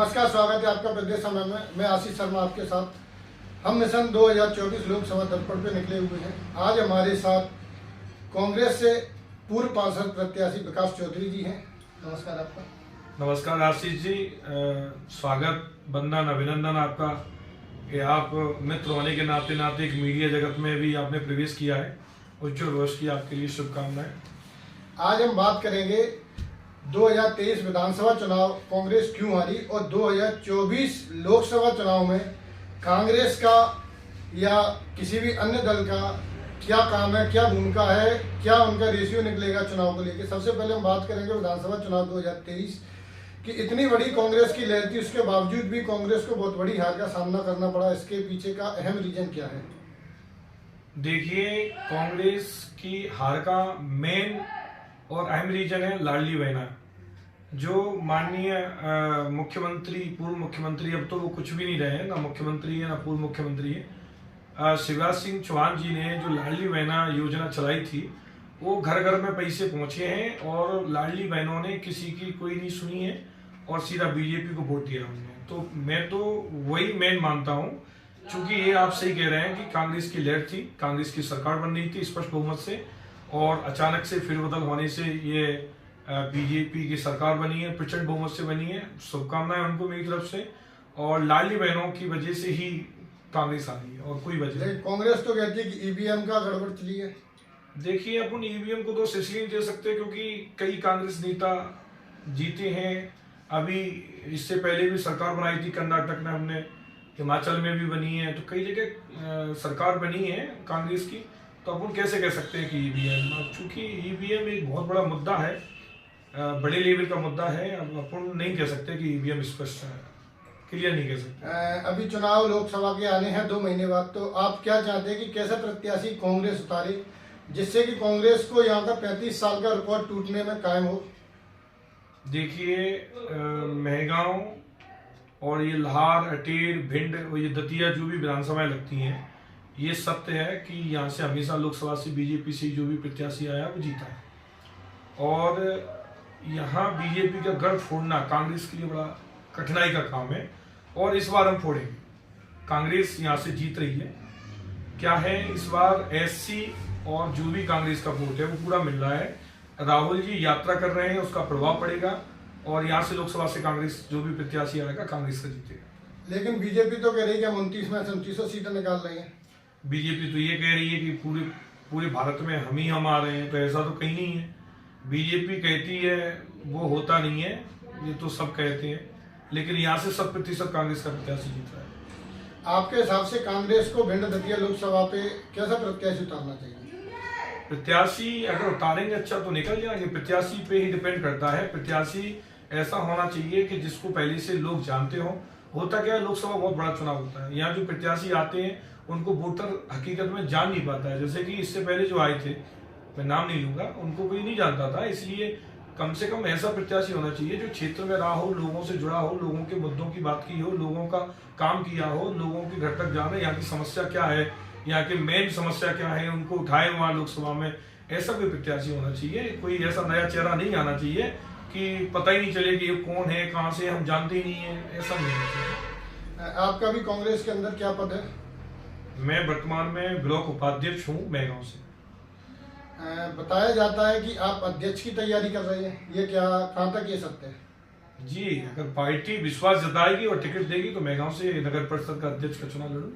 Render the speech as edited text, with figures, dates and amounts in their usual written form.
नमस्कार, स्वागत है आपका प्रदेश समय में। मैं आशीष शर्मा आपके साथ। हम मिशन 2024 लोकसभा दर्पण पे निकले हुए हैं। आज हमारे साथ कांग्रेस से पूर्व पार्षद प्रत्याशी विकास चौधरी जी हैं। नमस्कार आपका। नमस्कार आशीष जी, स्वागत, वंदन, अभिनंदन आपका कि आप मित्र होने के नाते नाते एक मीडिया जगत में भी आपने प्रवेश किया है। उज्जवल भविष्य की आपके लिए शुभकामनाएं। आज हम बात करेंगे 2023 विधानसभा चुनाव कांग्रेस क्यों हारी और 2024 लोकसभा चुनाव में कांग्रेस का या किसी भी अन्य दल का क्या काम है, क्या भूमिका है, क्या उनका रेशियो निकलेगा चुनाव को लेकर। सबसे पहले हम बात करेंगे विधानसभा चुनाव 2023 कि इतनी बड़ी कांग्रेस की लहर थी, उसके बावजूद भी कांग्रेस को बहुत बड़ी हार का सामना करना पड़ा। इसके पीछे का अहम रीजन क्या है? देखिए, कांग्रेस की हार का मेन और अहम रीजन है लाडली बहना, जो माननीय मुख्यमंत्री, पूर्व मुख्यमंत्री, अब तो वो कुछ भी नहीं रहे हैं, ना मुख्यमंत्री है ना पूर्व मुख्यमंत्री है, शिवराज सिंह चौहान जी ने जो लाडली बहना योजना चलाई थी, वो घर घर में पैसे पहुंचे हैं और लाडली बहनों ने किसी की कोई नहीं सुनी है और सीधा बीजेपी को वोट दिया उन्होंने। तो मैं तो वही मेन मानता हूं, क्योंकि ये आप सही कह रहे हैं कि कांग्रेस की लहर थी, कांग्रेस की सरकार बन रही थी स्पष्ट बहुमत से, और अचानक से फिरबदल होने से ये बीजेपी की सरकार बनी है, प्रचंड बहुमत से बनी है। शुभकामनाएं उनको मेरी तरफ से। और लाडली बहनों की वजह से ही कांग्रेस आ रही है और कोई वजह नहीं। कांग्रेस तो कहती है कि ईवीएम का गड़बड़ चली है। देखिए, अपन ईवीएम को दोष इसलिए नहीं दे सकते क्योंकि कई कांग्रेस नेता जीते हैं। अभी इससे पहले भी सरकार बनाई थी कर्नाटक में, हमने हिमाचल में भी बनी है, तो कई जगह सरकार बनी है कांग्रेस की। तो अपन कैसे कह सकते हैं कि ईवीएम, चूंकि ईवीएम एक बहुत बड़ा मुद्दा है, बड़े लेवल का मुद्दा है, अब अपन नहीं कह सकते कि ईवीएम स्पष्ट है, क्लियर नहीं कह सकते। अभी चुनाव लोकसभा के आने हैं 2 महीने बाद, तो आप क्या चाहते हैं कि कैसे प्रत्याशी कांग्रेस उतारे जिससे कि कांग्रेस को यहाँ का 35 साल का रिकॉर्ड टूटने में कायम हो? देखिए, महगांव और ये लाहौर, अटेर, भिंड और ये दतिया जो भी विधानसभाएं लगती हैं, ये सत्य है कि यहाँ से हमेशा लोकसभा से बीजेपी से जो भी प्रत्याशी आया वो जीता है। और यहाँ बीजेपी का गढ़ फोड़ना कांग्रेस के लिए बड़ा कठिनाई का काम है, और इस बार हम फोड़ेंगे। कांग्रेस यहाँ से जीत रही है। क्या है, इस बार एससी और जो भी कांग्रेस का वोट है वो पूरा मिल रहा है। राहुल जी यात्रा कर रहे हैं, उसका प्रभाव पड़ेगा, और यहाँ से लोकसभा से कांग्रेस जो भी प्रत्याशी आएगा कांग्रेस का जीतेगा। लेकिन बीजेपी तो कह रही है कि हम 29 में से 29 सीटें निकाल रही है। बीजेपी तो ये कह रही है कि पूरे भारत में हम आ रहे हैं, तो ऐसा तो कहीं नहीं है। बीजेपी कहती है वो होता नहीं है, ये तो सब कहते हैं, लेकिन यहाँ से 100% कांग्रेस का प्रत्याशी जीत रहा है। आपके हिसाब से कांग्रेस को भिंड दतिया लोकसभा पे कैसा प्रत्याशी उतारना चाहिए? प्रत्याशी अगर उतारेंगे अच्छा तो निकल जाएंगे। प्रत्याशी पे ही डिपेंड करता है। प्रत्याशी ऐसा होना चाहिए कि जिसको पहले से लोग जानते हो। होता क्या है, लोकसभा बहुत बड़ा चुनाव होता है, यहाँ जो प्रत्याशी आते हैं उनको वोटर हकीकत में जान नहीं पाता है। जैसे कि इससे पहले जो आए थे, मैं नाम नहीं लूंगा, उनको कोई नहीं जानता था। इसलिए कम से कम ऐसा प्रत्याशी होना चाहिए जो क्षेत्र में रहा हो, लोगों से जुड़ा हो, लोगों के मुद्दों की बात की हो, लोगों का काम किया हो, लोगों के घर तक जाना, यहाँ की समस्या क्या है, यहाँ की मेन समस्या क्या है, उनको उठाए वहां लोकसभा में। ऐसा कोई प्रत्याशी होना चाहिए। कोई ऐसा नया चेहरा नहीं आना चाहिए कि पता ही नहीं चले कि ये कौन है, कहाँ से, हम जानते ही नहीं है, ऐसा नहीं होना चाहिए। आपका भी कांग्रेस के अंदर क्या पद है? मैं वर्तमान में ब्लॉक उपाध्यक्ष हूँ महगांव से। बताया जाता है कि आप अध्यक्ष की तैयारी कर रहे हैं, ये क्या, कहाँ तक ये सत्य है? जी, अगर पार्टी विश्वास जताएगी और टिकट देगी तो महगांव से नगर परिषद का अध्यक्ष का चुनाव लड़ूं।